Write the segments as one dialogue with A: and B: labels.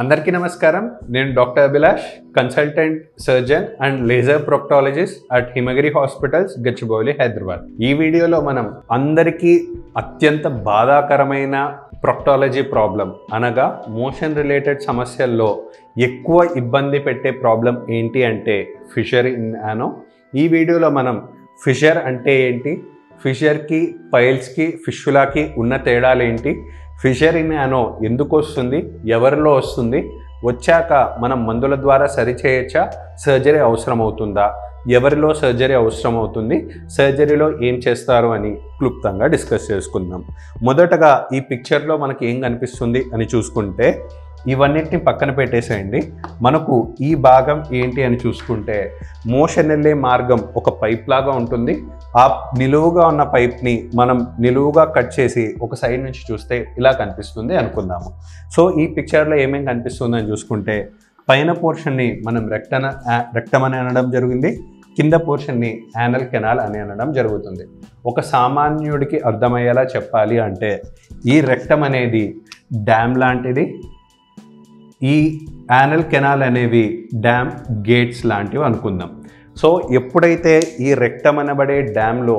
A: అందరికీ నమస్కారం. నేను doctor Abhilash, consultant surgeon and laser proctologist at Himagiri hospitals, Gachibowli, Hyderabad. ఈ వీడియోలో మనం అందరికీ అత్యంత బాధాకరమైన ప్రొక్టాలజీ ప్రాబ్లం అనగా మోషన్ రిలేటెడ్ సమస్యల్లో ఎక్కువ ఇబ్బంది పెట్టే ప్రాబ్లం ఏంటి అంటే ఫిషర్ ఇన్ యానో. ఈ వీడియోలో మనం ఫిషర్ అంటే ఏంటి, ఫిషర్కి, పైల్స్కి, ఫిష్యులాకి ఉన్న తేడాలు ఏంటి, ఫిషర్ ఇన్ యానో ఎందుకు వస్తుంది, ఎవరిలో వస్తుంది, వచ్చాక మనం మందుల ద్వారా సరిచేయచ్చా, సర్జరీ అవసరం అవుతుందా, ఎవరిలో సర్జరీ అవసరం అవుతుంది, సర్జరీలో ఏం చేస్తారు అని క్లుప్తంగా డిస్కస్ చేసుకుందాం. మొదటగా ఈ పిక్చర్లో మనకి ఏం కనిపిస్తుంది అని చూసుకుంటే, ఇవన్నిటిని పక్కన పెట్టేసేయండి. మనకు ఈ భాగం ఏంటి అని చూసుకుంటే మోషన్ వెళ్ళే మార్గం ఒక పైప్ లాగా ఉంటుంది. ఆ నిలువుగా ఉన్న పైప్ని మనం నిలువుగా కట్ చేసి ఒక సైడ్ నుంచి చూస్తే ఇలా కనిపిస్తుంది అనుకుందాము. సో ఈ పిక్చర్లో ఏమేమి కనిపిస్తుంది అని చూసుకుంటే, పైన పోర్షన్ని మనం రెక్టమ్ అని అనడం జరిగింది, కింద పోర్షన్ని యానల్ కెనాల్ అని అనడం జరుగుతుంది. ఒక సామాన్యుడికి అర్థమయ్యేలా చెప్పాలి అంటే ఈ రెక్టమ్ అనేది డ్యామ్ లాంటిది, ఈ యానల్ కెనాల్ అనేవి డ్యామ్ గేట్స్ లాంటివి అనుకుందాం. సో ఎప్పుడైతే ఈ రెక్టమ్ అనబడే డ్యామ్లో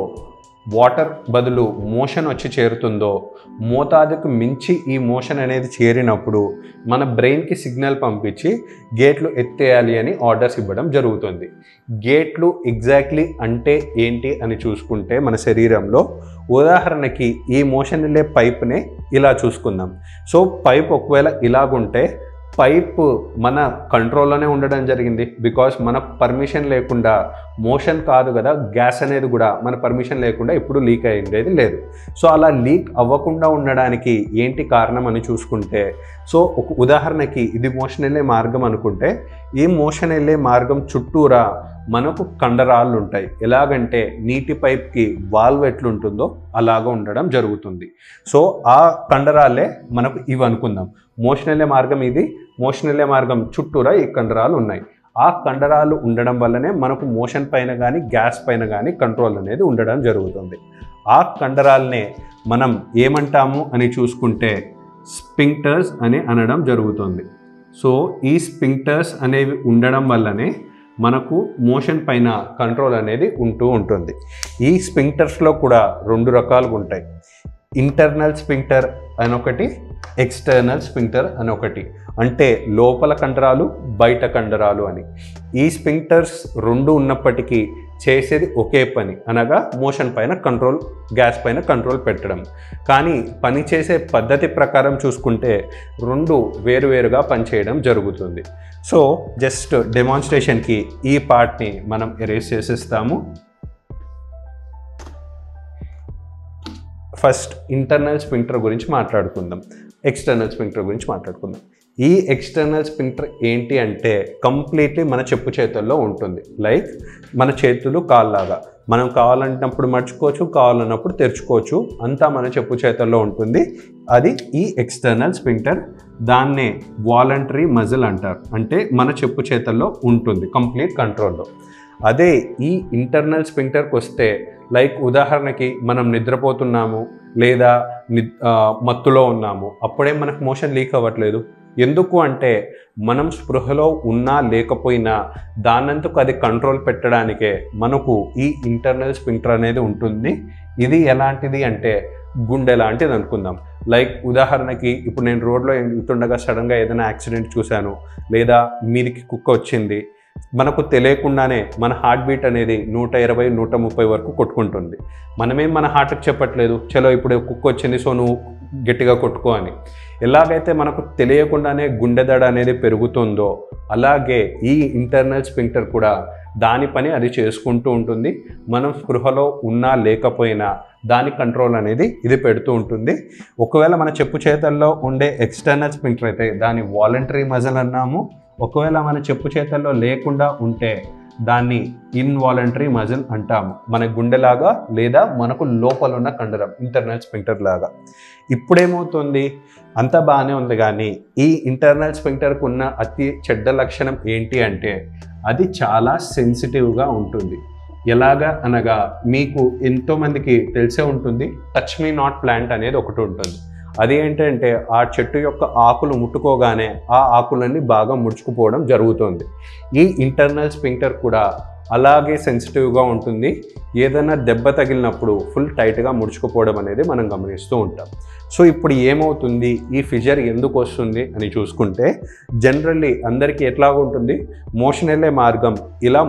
A: వాటర్ బదులు మోషన్ వచ్చి చేరుతుందో, మోతాదుకు మించి ఈ మోషన్ అనేది చేరినప్పుడు మన బ్రెయిన్కి సిగ్నల్ పంపించి గేట్లు ఎత్తేయాలి అని ఆర్డర్స్ ఇవ్వడం జరుగుతుంది. గేట్లు ఎగ్జాక్ట్లీ అంటే ఏంటి అని చూసుకుంటే మన శరీరంలో, ఉదాహరణకి ఈ మోషన్ వెళ్ళే పైప్నే ఇలా చూసుకుందాం. సో పైప్ ఒకవేళ ఇలాగుంటే పైప్ మన కంట్రోల్లోనే ఉండడం జరిగింది. బికాస్ మన పర్మిషన్ లేకుండా మోషన్ కాదు కదా, గ్యాస్ అనేది కూడా మన పర్మిషన్ లేకుండా ఎప్పుడు లీక్ అయ్యేది లేదు. సో అలా లీక్ అవ్వకుండా ఉండడానికి ఏంటి కారణం అని చూసుకుంటే, సో ఒక ఉదాహరణకి ఇది మోషన్ వెళ్ళే మార్గం అనుకుంటే, ఈ మోషన్ వెళ్ళే మార్గం చుట్టూరా మనకు కండరాలు ఉంటాయి. ఎలాగంటే నీటి పైప్కి వాల్వ్ ఎట్లుంటుందో అలాగ ఉండడం జరుగుతుంది. సో ఆ కండరాలే మనకు ఇవి అనుకుందాం. మోషన్ వెళ్ళే మార్గం ఇది, మోషన్ వెళ్ళే మార్గం చుట్టూరా ఈ కండరాలు ఉన్నాయి. ఆ కండరాలు ఉండడం వల్లనే మనకు మోషన్ పైన కానీ గ్యాస్ పైన కానీ కంట్రోల్ అనేది ఉండడం జరుగుతుంది. ఆ కండరాలనే మనం ఏమంటాము అని చూసుకుంటే స్పింక్టర్స్ అని అనడం జరుగుతుంది. సో ఈ స్పింక్టర్స్ అనేవి ఉండడం వల్లనే మనకు మోషన్ పైన కంట్రోల్ అనేది ఉంటుంది. ఈ స్పింక్టర్స్లో కూడా రెండు రకాలుగా ఉంటాయి. ఇంటర్నల్ స్పింక్టర్ అని ఒకటి, ఎక్స్టర్నల్ స్పింక్టర్ అని ఒకటి. అంటే లోపల కండరాలు, బయట కండరాలు అని. ఈ స్పింక్టర్స్ రెండు ఉన్నప్పటికీ చేసేది ఒకే పని, అనగా మోషన్ పైన కంట్రోల్, గ్యాస్ పైన కంట్రోల్ పెట్టడం. కానీ పని చేసే పద్ధతి ప్రకారం చూసుకుంటే రెండు వేరువేరుగా పనిచేయడం జరుగుతుంది. సో జస్ట్ డెమాన్స్ట్రేషన్కి ఈ పార్ట్ని మనం ఎరేస్ చేసేస్తాము. ఫస్ట్ ఇంటర్నల్ స్పింక్టర్ గురించి మాట్లాడుకుందాం, ఎక్స్టర్నల్ స్పింక్టర్ గురించి మాట్లాడుకుందాం. ఈ ఎక్స్టర్నల్ స్పింక్టర్ ఏంటి అంటే కంప్లీట్లీ మన చెప్పు చేతుల్లో ఉంటుంది. లైక్ మన చేతులు కాళ్ళలాగా, మనం కావాలన్నప్పుడు మర్చుకోవచ్చు, కావాలన్నప్పుడు తెరుచుకోవచ్చు, అంతా మన చెప్పు చేతుల్లో ఉంటుంది. అది ఈ ఎక్స్టర్నల్ స్పింక్టర్. దాన్నే వాలంటరీ మజిల్ అంటారు. అంటే మన చెప్పు చేతుల్లో ఉంటుంది, కంప్లీట్ కంట్రోల్లో. అదే ఈ ఇంటర్నల్ స్పింక్టర్కి వస్తే, లైక్ ఉదాహరణకి మనం నిద్రపోతున్నాము లేదా మత్తులో ఉన్నాము, అప్పుడే మనకు మోషన్ లీక్ అవ్వట్లేదు. ఎందుకు అంటే మనం స్పృహలో ఉన్నా లేకపోయినా దానంతకు అది కంట్రోల్ పెట్టడానికే మనకు ఈ ఇంటర్నల్ స్పింక్టర్ అనేది ఉంటుంది. ఇది ఎలాంటిది అంటే గుండె లాంటిది అనుకుందాం. లైక్ ఉదాహరణకి ఇప్పుడు నేను రోడ్లో వెళ్తుండగా సడన్గా ఏదైనా యాక్సిడెంట్ చూశాను, లేదా మీదికి కుక్క వచ్చింది, మనకు తెలియకుండానే మన హార్ట్ బీట్ అనేది 120, 130 వరకు కొట్టుకుంటుంది. మనమేం మన హార్ట్కి చెప్పట్లేదు, చలో ఇప్పుడు కుక్క వచ్చింది సో నువ్వు గట్టిగా కొట్టుకో అని. ఎలాగైతే మనకు తెలియకుండానే గుండె దడ అనేది పెరుగుతుందో, అలాగే ఈ ఇంటర్నల్ స్పింక్టర్ కూడా దాని పని అది చేసుకుంటూ ఉంటుంది. మనం స్పృహలో ఉన్నా లేకపోయినా దాని కంట్రోల్ అనేది ఇది పెడుతూ ఉంటుంది. ఒకవేళ మన చెప్పు చేతల్లో ఉండే ఎక్స్టర్నల్ స్పింక్టర్ అయితే దాన్ని వాలంటరీ మజిల్ అన్నాము. ఒకవేళ మన చెప్పు చేతల్లో లేకుండా ఉంటే దాన్ని ఇన్వాలంటరీ మజిల్ అంటాము. మన గుండెలాగా లేదా మనకు లోపల ఉన్న కండరం ఇంటర్నల్ స్పింక్టర్ లాగా. ఇప్పుడేమవుతుంది, అంత బాగానే ఉంది, కానీ ఈ ఇంటర్నల్ స్పింక్టర్కి ఉన్న అతి చెడ్డ లక్షణం ఏంటి అంటే అది చాలా సెన్సిటివ్గా ఉంటుంది. ఎలాగా అనగా మీకు ఎంతోమందికి తెలిసే ఉంటుంది, టచ్ మీ నాట్ ప్లాంట్ అనేది ఒకటి ఉంటుంది. అది ఏంటంటే ఆ చెట్టు యొక్క ఆకులు ముట్టుకోగానే ఆ ఆకులన్నీ బాగా ముడుచుకుపోవడం జరుగుతుంది. ఈ ఇంటర్నల్ స్పింక్టర్ కూడా అలాగే సెన్సిటివ్గా ఉంటుంది. ఏదైనా దెబ్బ తగిలినప్పుడు ఫుల్ టైట్గా ముడుచుకుపోవడం అనేది మనం గమనిస్తూ ఉంటాం. సో ఇప్పుడు ఏమవుతుంది, ఈ ఫిషర్ ఎందుకు వస్తుంది అని చూసుకుంటే జనరల్లీ అందరికీ ఎట్లాగా ఉంటుంది, మోషన్ వెళ్ళే మార్గం ఇలా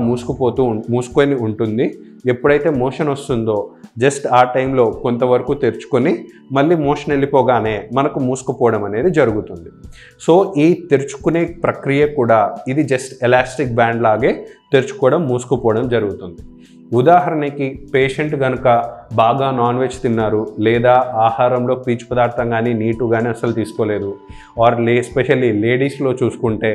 A: మూసుకొని ఉంటుంది. ఎప్పుడైతే మోషన్ వస్తుందో జస్ట్ ఆ టైంలో కొంతవరకు తెరుచుకొని మళ్ళీ మోషన్ వెళ్ళిపోగానే మనకు మూసుకుపోవడం అనేది జరుగుతుంది. సో ఈ తెరుచుకునే ప్రక్రియ కూడా ఇది జస్ట్ ఎలాస్టిక్ బ్యాండ్ లాగే తెరుచుకోవడం మూసుకుపోవడం జరుగుతుంది. ఉదాహరణకి పేషెంట్ కనుక బాగా నాన్ వెజ్ తిన్నారు, లేదా ఆహారంలో పీచు పదార్థం కానీ నీటు కానీ అసలు తీసుకోలేదు, ఆర్ ఎస్పెషల్లీ లేడీస్లో చూసుకుంటే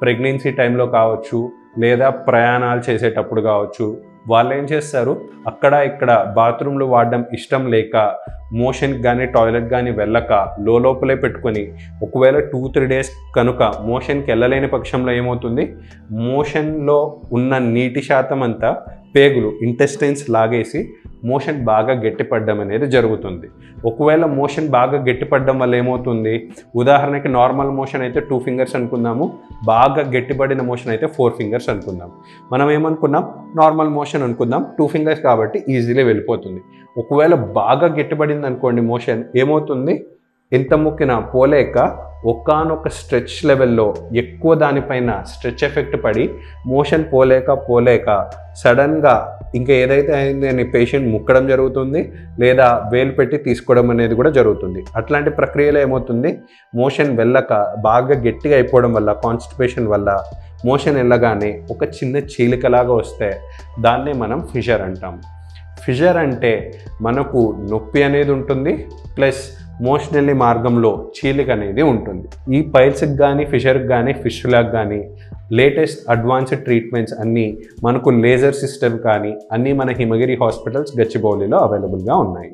A: ప్రెగ్నెన్సీ టైంలో కావచ్చు, లేదా ప్రయాణాలు చేసేటప్పుడు కావచ్చు, వాళ్ళు ఏం చేస్తారు, అక్కడ ఇక్కడ బాత్రూంలు వాడడం ఇష్టం లేక మోషన్కి కానీ టాయిలెట్ కానీ వెళ్ళక లోపలే పెట్టుకొని ఒకవేళ 2-3 డేస్ కనుక మోషన్కి వెళ్ళలేని పక్షంలో ఏమవుతుంది, మోషన్లో ఉన్న నీటి శాతం అంతా పేగులు ఇంటెస్టైన్స్ లాగేసి మోషన్ బాగా గట్టిపడడం అనేది జరుగుతుంది. ఒకవేళ మోషన్ బాగా గట్టిపడడం వల్ల ఏమవుతుంది, ఉదాహరణకి నార్మల్ మోషన్ అయితే 2 ఫింగర్స్ అనుకుందాము, బాగా గట్టిపడిన మోషన్ అయితే 4 ఫింగర్స్ అనుకుందాం. మనం ఏమనుకున్నాం, నార్మల్ మోషన్ అనుకుందాం, 2 ఫింగర్స్ కాబట్టి ఈజీలీ వెళ్ళిపోతుంది. ఒకవేళ బాగా గట్టిపడింది అనుకోండి మోషన్, ఏమవుతుంది, ఎంత మొక్కినా పోలేక ఒకానొక స్ట్రెచ్ లెవెల్లో ఎక్కువ దానిపైన స్ట్రెచ్ ఎఫెక్ట్ పడి మోషన్ పోలేక సడన్గా ఇంకా ఏదైతే అయిందని పేషెంట్ ముక్కడం జరుగుతుంది, లేదా వేలు పెట్టి తీసుకోవడం అనేది కూడా జరుగుతుంది. అట్లాంటి ప్రక్రియలో ఏమవుతుంది, మోషన్ వెళ్ళక బాగా గట్టిగా అయిపోవడం వల్ల, కాన్స్టిపేషన్ వల్ల మోషన్ వెళ్ళగానే ఒక చిన్న చీలికలాగా వస్తే దాన్నే మనం ఫిషర్ అంటాం. ఫిషర్ అంటే మనకు నొప్పి అనేది ఉంటుంది, ప్లస్ మోషనల్లీ మార్గంలో చీలిక అనేది ఉంటుంది. ఈ పైల్స్కి కానీ ఫిషర్కి కానీ ఫిస్టులాకి కానీ లేటెస్ట్ అడ్వాన్స్డ్ ట్రీట్మెంట్స్ అన్నీ మనకు లేజర్ సిస్టమ్ కానీ అన్నీ మన హిమగిరి హాస్పిటల్స్ గచ్చిబౌలిలో అవైలబుల్గా ఉన్నాయి.